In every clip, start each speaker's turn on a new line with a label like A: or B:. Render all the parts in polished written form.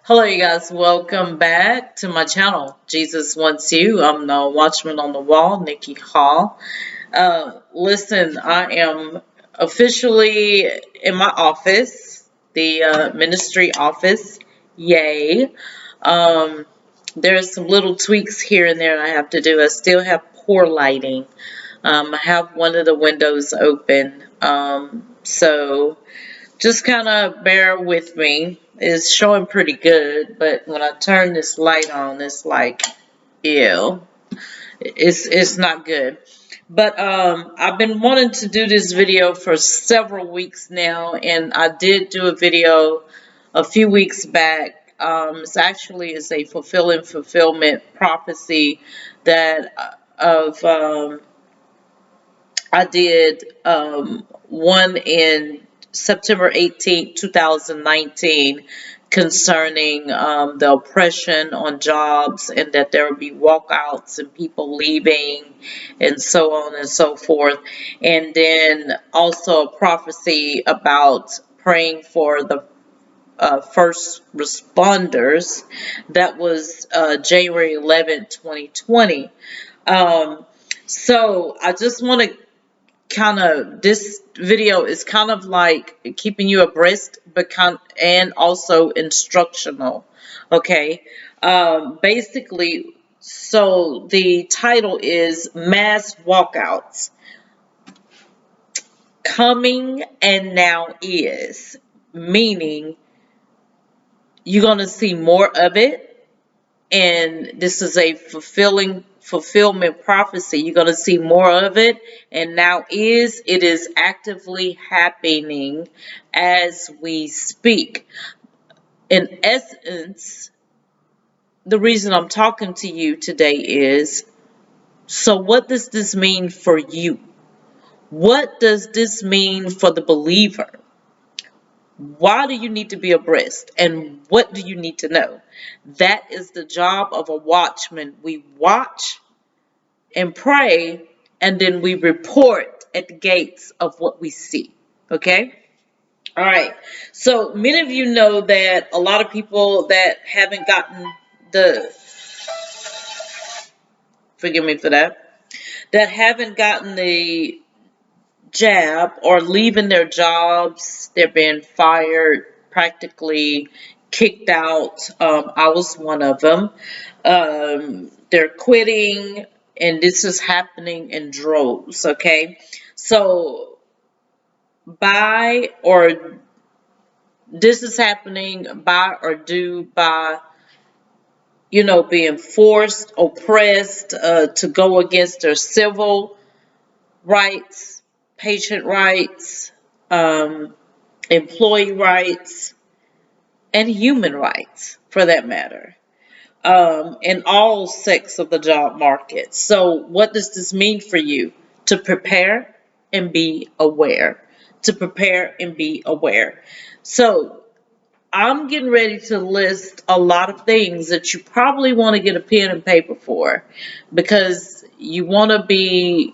A: Hello, you guys. Welcome back to my channel. Jesus Wants You. I'm the Watchman on the Wall, Nikki Hall. Listen, I am officially in my office, the ministry office. Yay. Um, there's some little tweaks here and there I have to do. I still have poor lighting. I have one of the windows open. So just kind of bear with me. It's showing pretty good, but when I turn this light on, it's like, ew. It's not good. But I've been wanting to do this video for several weeks now, and I did do a video a few weeks back. It's a fulfillment prophecy that of I did one in September 18th, 2019, concerning the oppression on jobs and that there would be walkouts and people leaving and so on and so forth. And then also a prophecy about praying for the first responders. That was January 11th, 2020. So I just want to this video is kind of like keeping you abreast, but and also instructional. Okay. Basically, so the title is Mass Walkouts Coming and Now Is, meaning you're going to see more of it. And this is a fulfillment prophecy. You're going to see more of it, and it is actively happening as we speak. In essence, the reason I'm talking to you today is, so what does this mean for you? What does this mean for the believer? Why do you need to be abreast? And what do you need to know? That is the job of a watchman. We watch and pray, and then we report at the gates of what we see. Okay? All right. So many of you know that a lot of people that haven't gotten the, forgive me for that haven't gotten the jab or leaving their jobs. They're being fired, practically kicked out. I was one of them. They're quitting, and this is happening in droves. Okay, so by or this is happening by or due by being forced, oppressed, to go against their civil rights, patient rights, employee rights, and human rights, for that matter, in all sectors of the job market. So what does this mean for you? To prepare and be aware. To prepare and be aware. So I'm getting ready to list a lot of things that you probably want to get a pen and paper for, because you want to be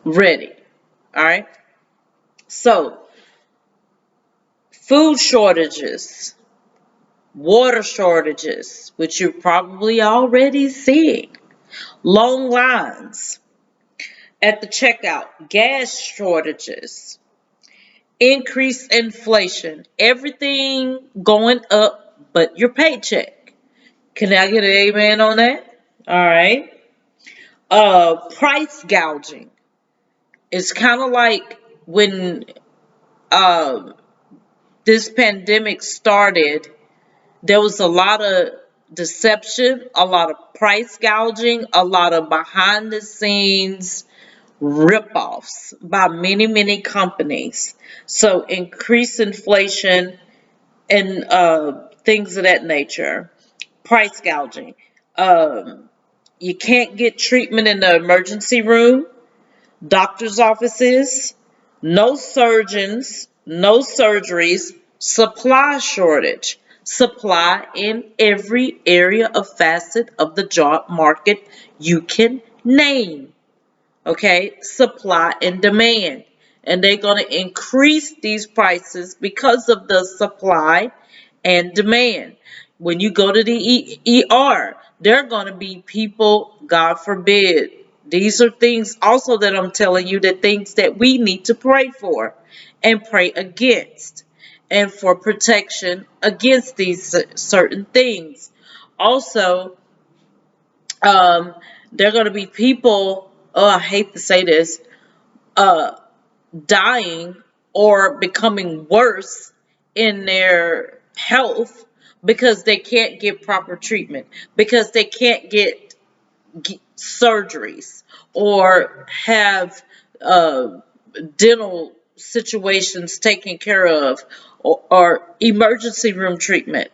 A: ready. All right. So, food shortages, water shortages, which you're probably already seeing, long lines at the checkout, gas shortages, increased inflation, everything going up but your paycheck. Can I get an amen on that? All right. Price gouging. It's kind of like when uh, this pandemic started, there was a lot of deception, a lot of price gouging, a lot of behind the scenes rip-offs by many, many companies. So increased inflation and things of that nature. Price gouging. You can't get treatment in the emergency room, doctor's offices, no surgeons, no surgeries, supply shortage. Supply in every area of facet of the job market you can name. Okay, supply and demand. And they're going to increase these prices because of the supply and demand. When you go to the ER, there are going to be people, God forbid. These are things also that I'm telling you, that things that we need to pray for and pray against, and for protection against these certain things. Also, there are going to be people, oh, I hate to say this, uh, dying or becoming worse in their health because they can't get proper treatment, because they can't get surgeries or have dental situations taken care of, or emergency room treatment.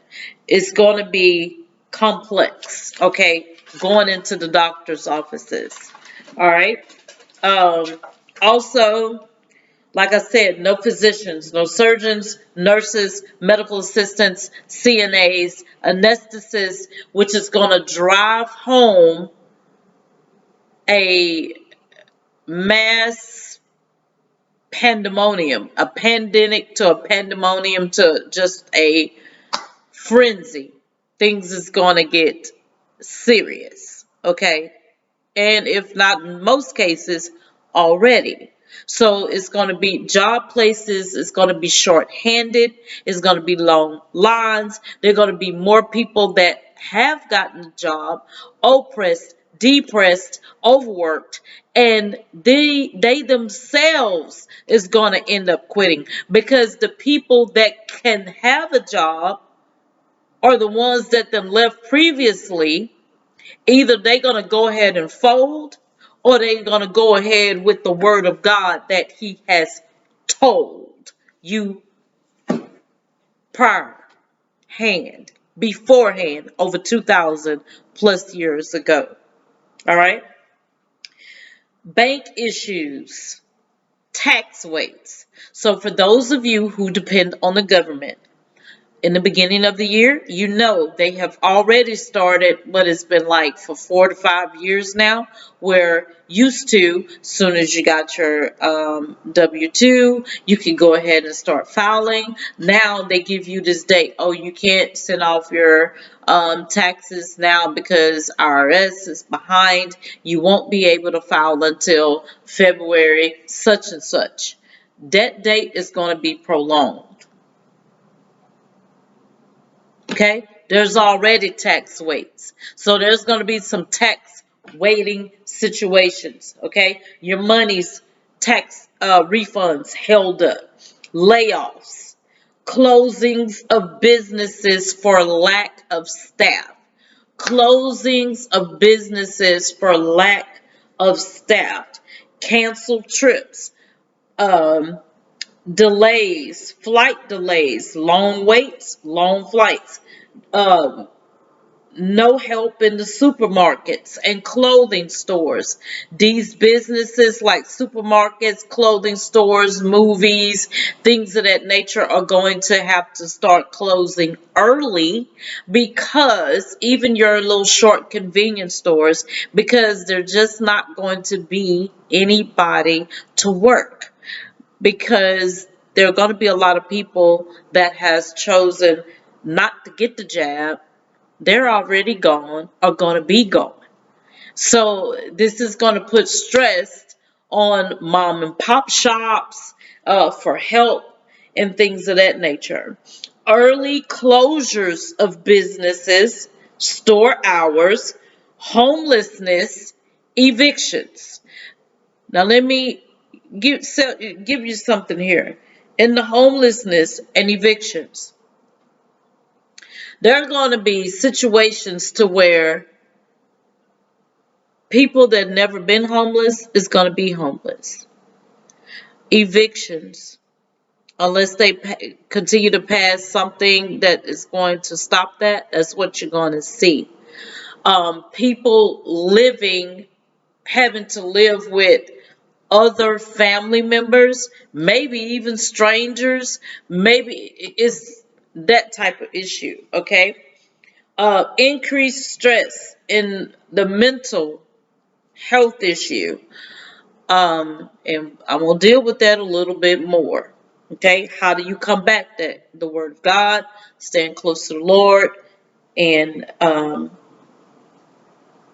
A: It's going to be complex, okay, going into the doctor's offices. All right. Um, Also, like I said, no physicians, no surgeons, nurses, medical assistants, CNAs, anesthetists, which is going to drive home a mass pandemonium, a pandemic to a pandemonium to just a frenzy. Things is going to get serious, okay? And if not in most cases, already. So it's going to be job places, it's going to be short-handed, it's going to be long lines, there are going to be more people that have gotten a job, oppressed, depressed, overworked, and they themselves is going to end up quitting, because the people that can have a job are the ones that them left previously. Either they're going to go ahead and fold, or they're going to go ahead with the word of God that he has told you prior hand, beforehand, over 2,000 plus years ago. All right. Bank issues, tax weights. So for those of you who depend on the government, in the beginning of the year, you know they have already started what it's been like for 4 to 5 years now, where used to, soon as you got your W-2, you can go ahead and start filing. Now they give you this date. Oh, you can't send off your taxes now because IRS is behind. You won't be able to file until February such and such. That date is going to be prolonged. Okay, there's already tax weights. So there's going to be some tax waiting situations. Okay, your money's tax refunds held up, layoffs, closings of businesses for lack of staff, closings of businesses for lack of staff, canceled trips, um, delays, flight delays, long waits, long flights, um, no help in the supermarkets and clothing stores. These businesses like supermarkets, clothing stores, movies, things of that nature are going to have to start closing early, because even your little short convenience stores, because they're just not going to be anybody to work, because there are going to be a lot of people that has chosen not to get the jab. They're already gone, are going to be gone. So this is going to put stress on mom and pop shops for help and things of that nature. Early closures of businesses, store hours, homelessness, evictions. Now let me give you something here. In the homelessness and evictions, there are going to be situations to where people that never been homeless is going to be homeless. Evictions, unless they continue to pass something that is going to stop that, that's what you're going to see. People living, having to live with other family members, maybe even strangers, maybe it's that type of issue, okay? Increased stress in the mental health issue. And I'm going to deal with that a little bit more. Okay, how do you combat that? The Word of God, staying close to the Lord, and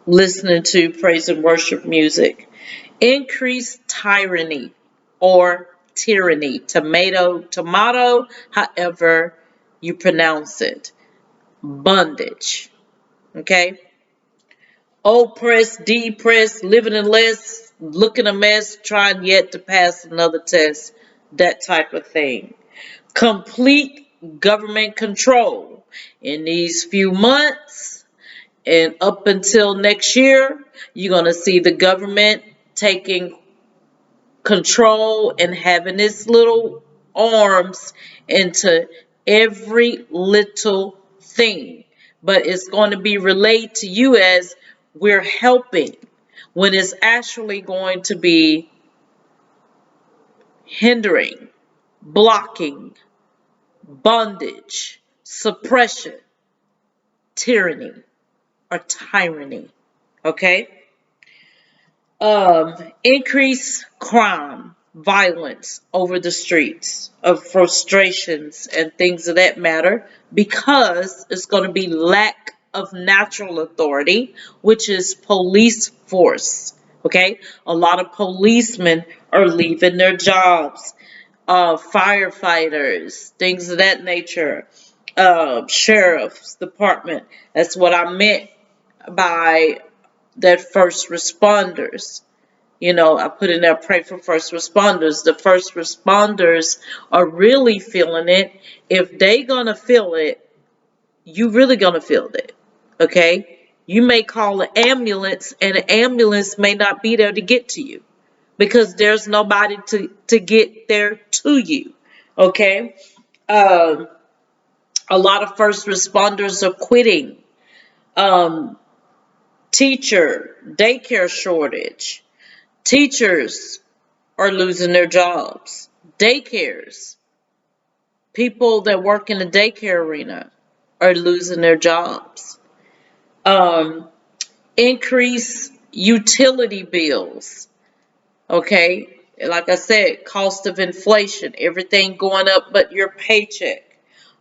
A: listening to praise and worship music. Increase tyranny or tyranny, tomato, however you pronounce it. Bondage. Okay? Oppress, depress, living in less, looking a mess, trying yet to pass another test. That type of thing. Complete government control. In these few months and up until next year, you're going to see the government taking control and having its little arms into every little thing. But it's going to be relayed to you as we're helping, when it's actually going to be hindering, blocking, bondage, suppression, tyranny, or tyranny. Okay? Increase crime, violence over the streets, of frustrations and things of that matter, because it's going to be lack of natural authority, which is police force. Okay, a lot of policemen are leaving their jobs, firefighters, things of that nature, sheriff's department. That's what I meant by that first responders. You know, I put in there, pray for first responders. The first responders are really feeling it. If they gonna feel it, you really gonna feel it. Okay? You may call an ambulance and an ambulance may not be there to get to you because there's nobody to get there to you. Okay? Um, a lot of first responders are quitting. Um, daycare shortage. Teachers are losing their jobs. Daycares, people that work in the daycare arena are losing their jobs. Um, Increase utility bills. Okay, like I said, cost of inflation, everything going up but your paycheck.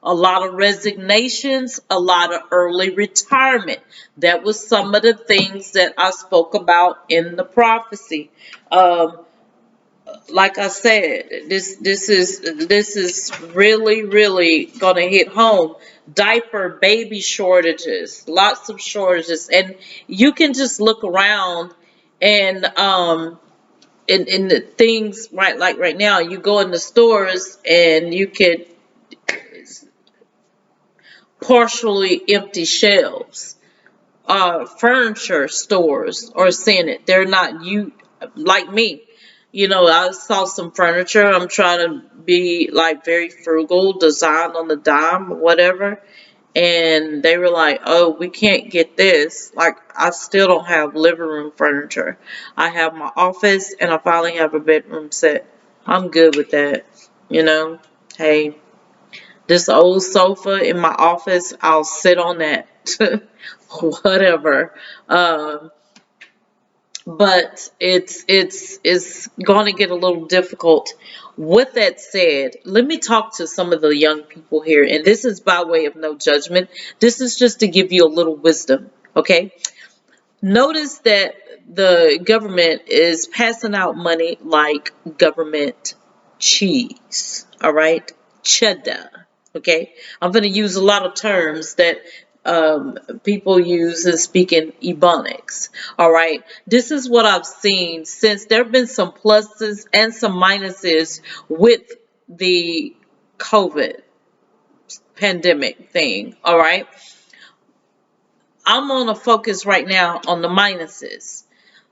A: A lot of resignations, a lot of early retirement. That was some of the things that I spoke about in the prophecy. Um, like I said, this is really gonna hit home. Diaper, baby shortages, lots of shortages, and you can just look around and in the things right now, you go in the stores and you could partially empty shelves. Furniture stores are seeing it. They're not, you like me. You know, I saw some furniture. I'm trying to be like very frugal, designed on the dime or whatever. And they were like, oh, we can't get this. Like, I still don't have living room furniture. I have my office and I finally have a bedroom set. I'm good with that. You know, hey, this old sofa in my office, I'll sit on that. Whatever. Um, but it's going to get a little difficult. With that said, let me talk to some of the young people here, and this is by way of no judgment. This is just to give you a little wisdom, okay? Notice that the government is passing out money like government cheese, all right? Cheddar, okay? I'm going to use a lot of terms that people use and speak in ebonics, all right? This is what I've seen since there have been some pluses and some minuses with the COVID pandemic thing, all right? I'm going to focus right now on the minuses.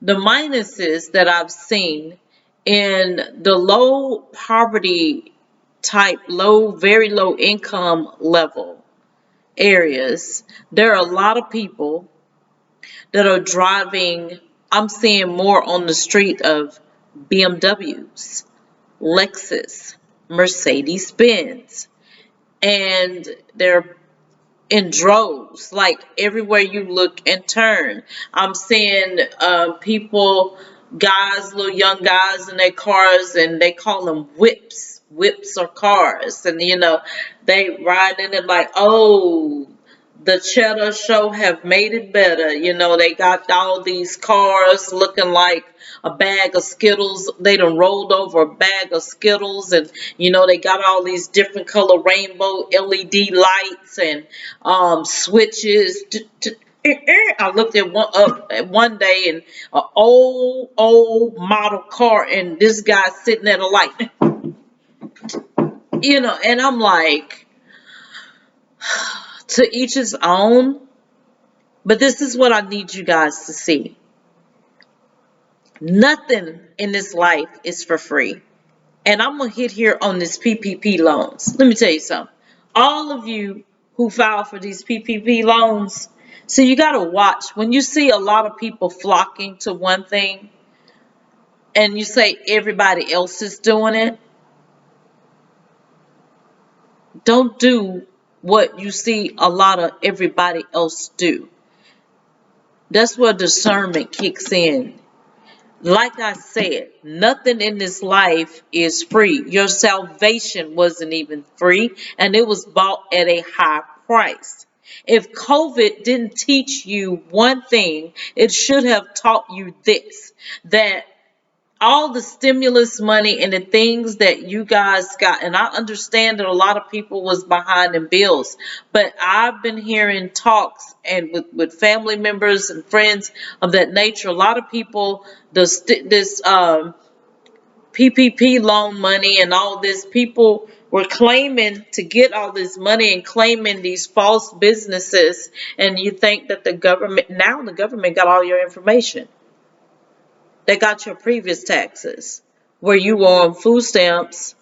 A: The minuses that I've seen in the low poverty type, very low income level areas, there are a lot of people that are driving. I'm seeing more on the street of BMWs, Lexus, Mercedes Benz, and they're in droves, like everywhere you look and turn. I'm seeing people, guys, little young guys in their cars, and they call them whips, whips or cars, and they ride in it like, oh, the Cheddar Show have made it better. They got all these cars looking like a bag of Skittles. They done rolled over a bag of Skittles, and they got all these different color rainbow LED lights and switches. I looked at one day, and an old model car, and this guy sitting at a light, and I'm like, to each his own. But this is what I need you guys to see. Nothing in this life is for free. And I'm going to hit here on this PPP loans. Let me tell you something. All of you who file for these PPP loans, so you got to watch. When you see a lot of people flocking to one thing and you say everybody else is doing it, don't do what you see a lot of everybody else do. That's where discernment kicks in. Like I said, nothing in this life is free. Your salvation wasn't even free, and it was bought at a high price. If COVID didn't teach you one thing, it should have taught you this, that all the stimulus money and the things that you guys got, and I understand that a lot of people was behind in bills, but I've been hearing talks and with family members and friends of that nature. A lot of people, this PPP loan money and all this, people were claiming to get all this money and claiming these false businesses, and you think that the government got all your information. They got your previous taxes, where you were on food stamps,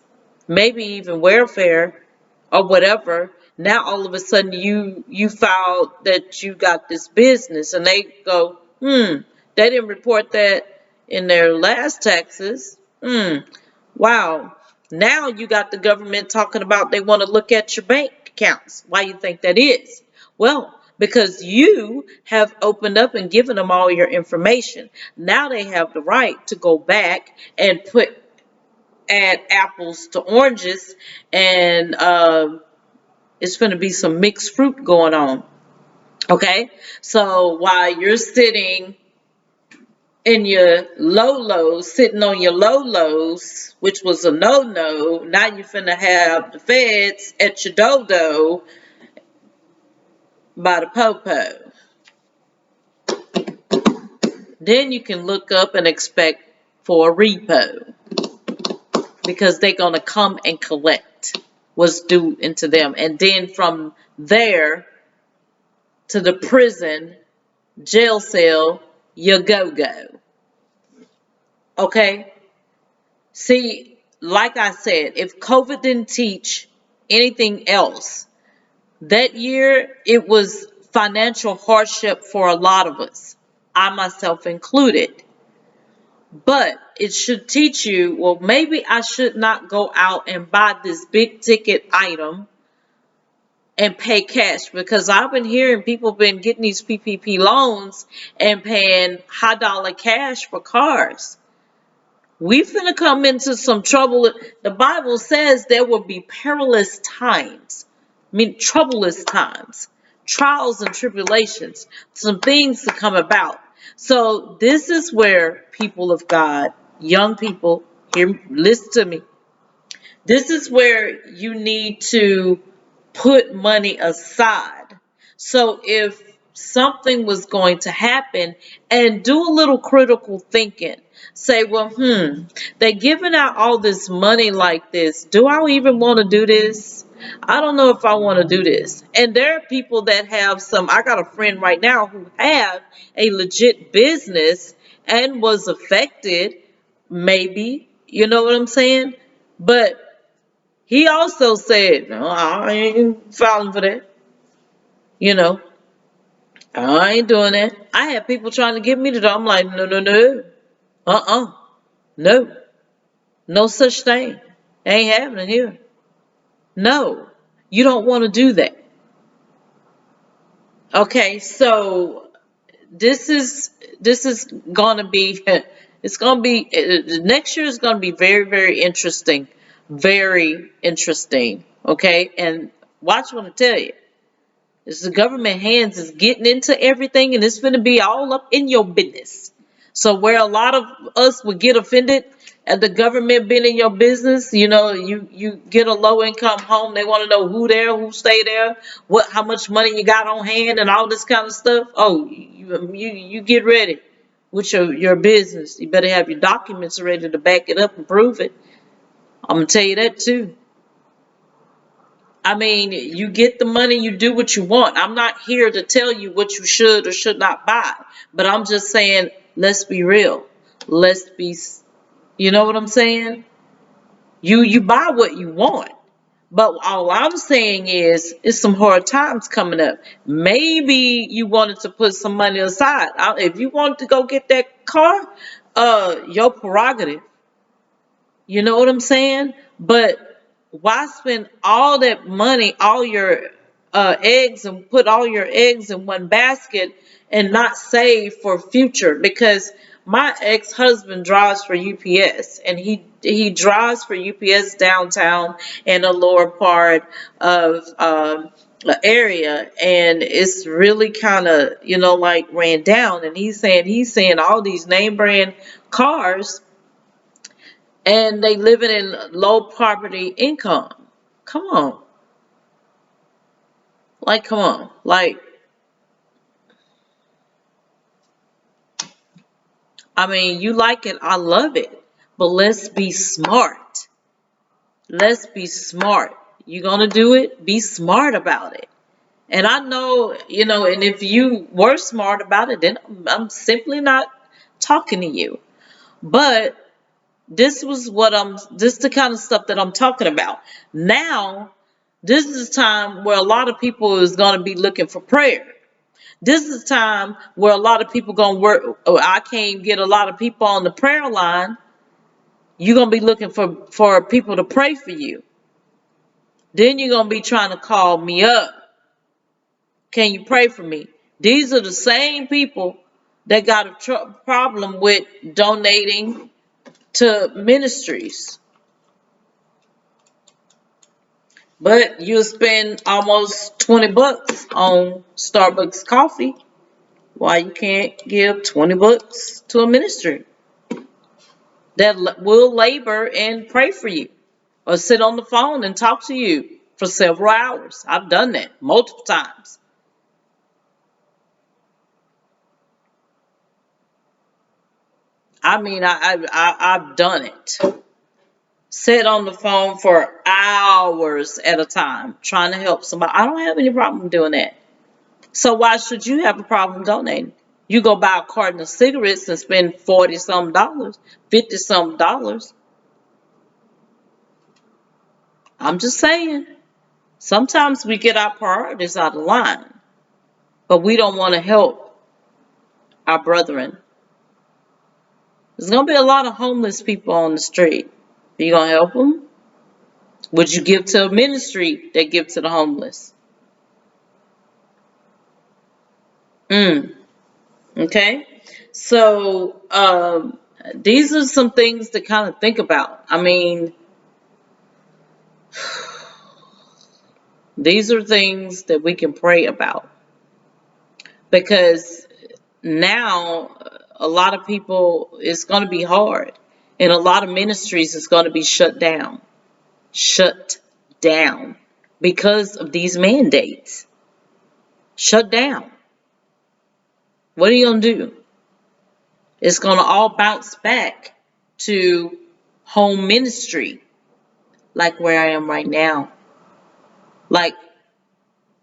A: maybe even welfare or whatever. Now all of a sudden you filed that you got this business, and they go, they didn't report that in their last taxes. Wow. Now you got the government talking about they want to look at your bank accounts. Why you think that is? Well, because you have opened up and given them all your information. Now they have the right to go back and add apples to oranges, and it's going to be some mixed fruit going on. Okay, so while you're sitting in your sitting on your low lows, which was a no, now you're finna have the feds at your dodo by the popo. Then you can look up and expect for a repo, because they're gonna come and collect what's due into them, and then from there to the prison, jail cell, you go. Okay? See, like I said, if COVID didn't teach anything else, that year it was financial hardship for a lot of us, I myself included. But it should teach you, well, maybe I should not go out and buy this big ticket item and pay cash, because I've been hearing people been getting these PPP loans and paying high dollar cash for cars. We finna come into some trouble. The Bible says there will be perilous times. I mean, troublous times, trials and tribulations, some things to come about. So this is where, people of God, young people, listen to me. This is where you need to put money aside. So if something was going to happen, and do a little critical thinking. Say, well, they're giving out all this money like this. Do I even want to do this? I don't know if I want to do this. And there are people that have I got a friend right now who have a legit business and was affected, maybe, you know what I'm saying? But he also said, no, I ain't filing for that. You know, I ain't doing that. I had people trying to get me to do. I'm like, no. No. No such thing. Ain't happening here. No. You don't want to do that. Okay, so this is gonna be next year is gonna be very, very interesting. Very interesting. Okay, and watch what I tell you. It's the government hands is getting into everything, and it's going to be all up in your business. So where a lot of us would get offended at the government being in your business, you get a low income home, they want to know who there, who stay there, how much money you got on hand, and all this kind of stuff. Oh, you get ready with your business. You better have your documents ready to back it up and prove it. I'm gonna tell you that too. I mean, you get the money, you do what you want. I'm not here to tell you what you should or should not buy, but I'm just saying, let's be real. Let's be, you know what I'm saying? You buy what you want. But all I'm saying is, it's some hard times coming up. Maybe you wanted to put some money aside. If you wanted to go get that car, your prerogative. You know what I'm saying? But why spend all that money, all your eggs, and put all your eggs in one basket and not save for future? Because my ex-husband drives for UPS, and he drives for UPS downtown in the lower part of the area, and it's really kind of like ran down. And he's saying all these name brand cars, and they living in low poverty income. Come on. Come on. I mean, you like it, I love it. But let's be smart. Let's be smart. You gonna do it? Be smart about it. And I know, and if you were smart about it, then I'm simply not talking to you. But this is the kind of stuff that I'm talking about. Now, this is time where a lot of people is going to be looking for prayer. This is time where a lot of people going to work. Oh, I can't get a lot of people on the prayer line. You're going to be looking for people to pray for you. Then you're going to be trying to call me up. Can you pray for me? These are the same people that got a problem with donating to ministries. But you'll spend almost 20 bucks on Starbucks coffee. Why you can't give 20 bucks to a ministry that will labor and pray for you, or sit on the phone and talk to you for several hours? I've done that multiple times. I mean, I've done it. Sit on the phone for hours at a time trying to help somebody. I don't have any problem doing that. So why should you have a problem donating? You go buy a carton of cigarettes and spend 40 some dollars, 50 some dollars. I'm just saying. Sometimes we get our priorities out of line, but we don't want to help our brethren. There's going to be a lot of homeless people on the street. Are you going to help them? Would you give to a ministry that gives to the homeless? Okay. So these are some things to kind of think about. I mean, these are things that we can pray about, because now a lot of people, it's going to be hard, and a lot of ministries is going to be shut down because of these mandates. Shut down. What are you going to do? It's going to all bounce back to home ministry, like where I am right now. Like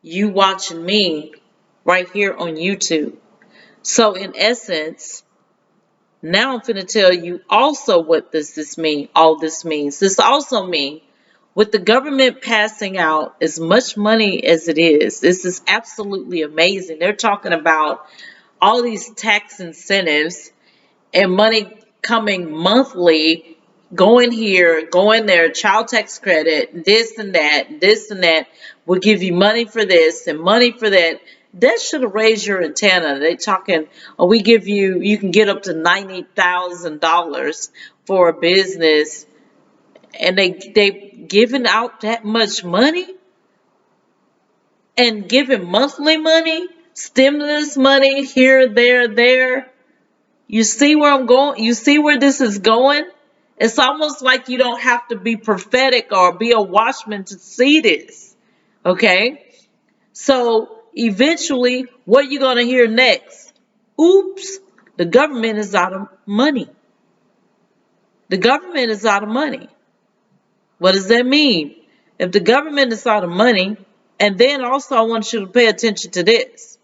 A: you watching me right here on YouTube. So in essence, now I'm going to tell you also what this mean. All this means. This also means, with the government passing out as much money as it is, this is absolutely amazing. They're talking about all these tax incentives and money coming monthly, going here, going there, child tax credit, this and that, will give you money for this and money for that. That should have raised your antenna. They talking, oh, you can get up to $90,000 for a business, and they giving out that much money and giving monthly money, stimulus money here, there. You see where I'm going? You see where this is going? It's almost like you don't have to be prophetic or be a watchman to see this. Okay? So eventually, what are you going to hear next? Oops, the government is out of money. The government is out of money. What does that mean? If the government is out of money, and then also I want you to pay attention to this.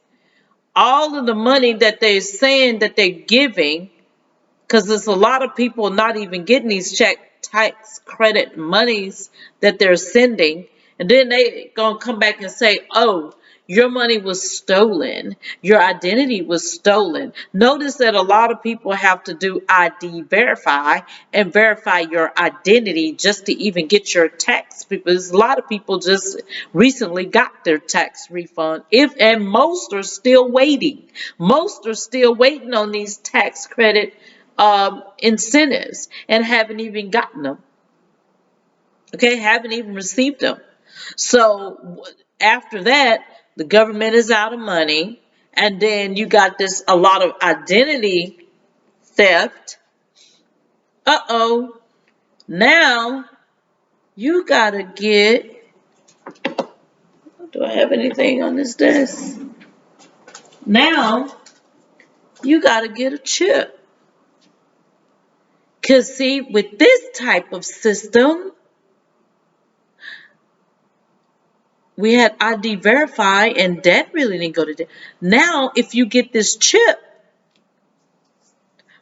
A: All of the money that they're saying that they're giving, because there's a lot of people not even getting these check tax credit monies that they're sending, and then they gonna come back and say, oh, your money was stolen, your identity was stolen. Notice that a lot of people have to do ID verify and verify your identity just to even get your tax, because a lot of people just recently got their tax refund, and most are still waiting. Most are still waiting on these tax credit incentives and haven't even gotten them. Okay, haven't even received them. So after that, the government is out of money, and then you got this a lot of identity theft. Uh-oh. Now you gotta get, do I have anything on this desk? Now you gotta get a chip. Cause see, with this type of system, we had ID verify, and that really didn't go to that. Now, if you get this chip,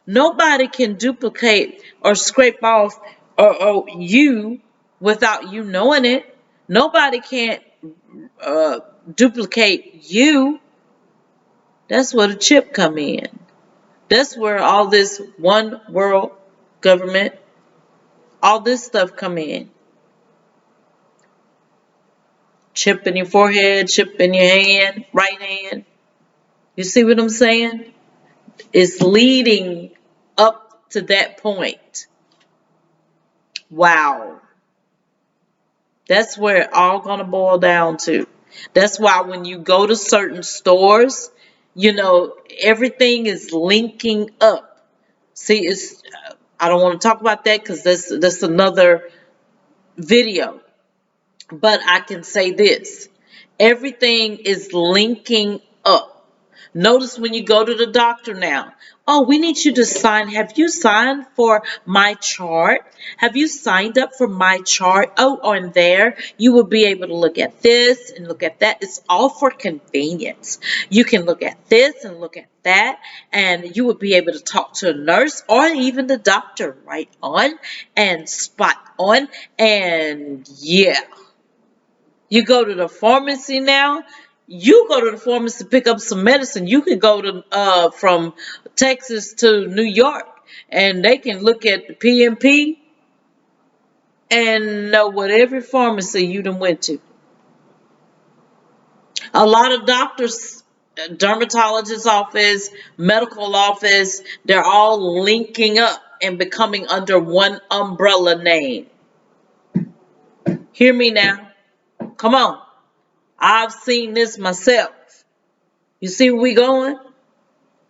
A: nobody can duplicate or scrape off or you without you knowing it. Nobody can't duplicate you. That's where the chip come in. That's where all this one world government, all this stuff come in. Chip in your forehead, chip in your hand, right hand. You see what I'm saying? It's leading up to that point. Wow. That's where it all gonna boil down to. That's why when you go to certain stores, everything is linking up. See, I don't want to talk about that because that's another video. But I can say this. Everything is linking up. Notice when you go to the doctor now. Oh, we need you to sign. Have you signed for my chart? Have you signed up for my chart? Oh, on there, you will be able to look at this and look at that. It's all for convenience. You can look at this and look at that, and you will be able to talk to a nurse or even the doctor right on and spot on. And yeah. You go to the pharmacy now. You go to the pharmacy to pick up some medicine. You can go to from Texas to New York, and they can look at the PMP and know what every pharmacy you done went to. A lot of doctors, dermatologist office, medical office, they're all linking up and becoming under one umbrella name. Hear me now. Come on. I've seen this myself. You see where we going?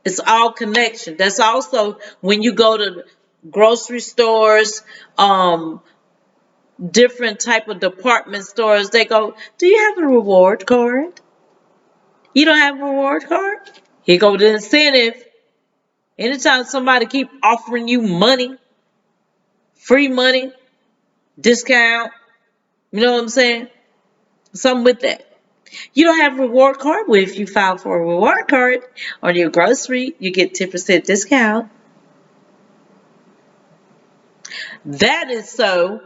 A: It's all connection. That's also when you go to grocery stores, different type of department stores, they go, do you have a reward card? You don't have a reward card? Here go the incentive. Anytime somebody keep offering you money, free money, discount, you know what I'm saying? Something with that. You don't have a reward card? Well, if you file for a reward card on your grocery, you get 10% discount. That is so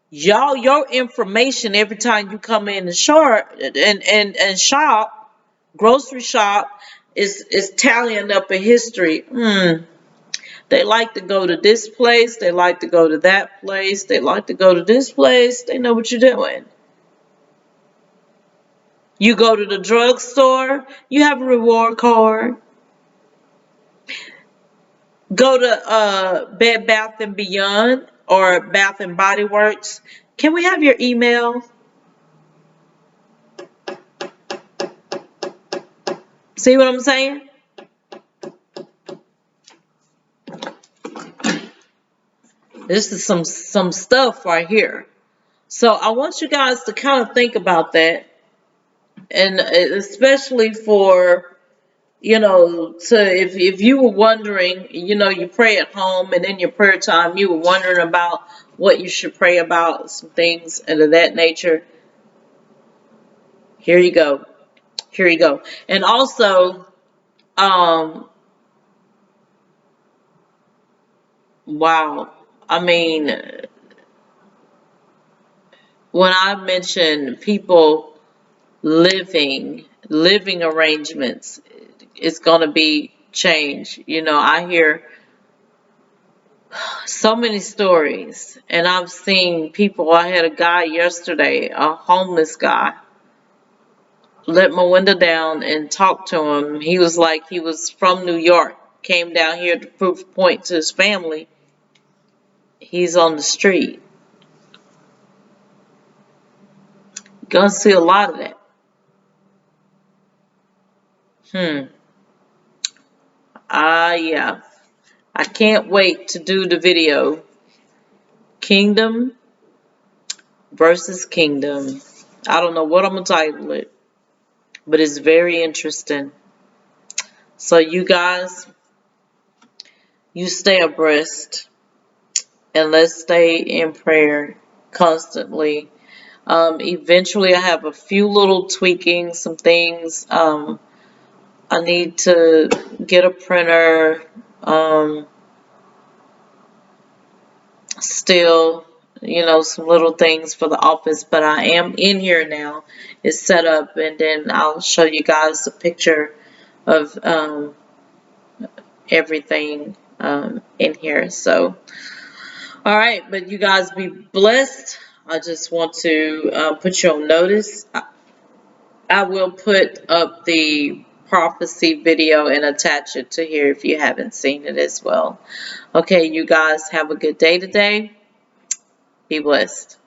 A: your information every time you come in and shop, grocery shop, is tallying up a history. They like to go to this place, they like to go to that place, they like to go to this place, they know what you're doing. You go to the drugstore, you have a reward card. Go to Bed Bath and Beyond or Bath and Body Works, can we have your email? See what I'm saying? This is some stuff right here. So I want you guys to kind of think about that, and especially for, you know, if you were wondering, you know, you pray at home and in your prayer time you were wondering about what you should pray about, some things and of that nature. Here you go. Here you go. And also, wow. I mean, when I mention people living arrangements, it's going to be change. You know, I hear so many stories, and I've seen people. I had a guy yesterday, a homeless guy, let my window down and talk to him. He was like, he was from New York, came down here to prove a point to his family. He's on the street. You're gonna see a lot of that. Yeah. I can't wait to do the video. Kingdom versus Kingdom. I don't know what I'm gonna title it, but it's very interesting. So you guys, you stay abreast, and let's stay in prayer constantly. Eventually, I have a few little tweaking, some things. I need to get a printer. Still, you know, some little things for the office, but I am in here now. It's set up, and then I'll show you guys a picture of everything in here. So, all right, but you guys be blessed. I just want to put you on notice. I will put up the prophecy video and attach it to here if you haven't seen it as well. Okay, you guys have a good day today. Be blessed.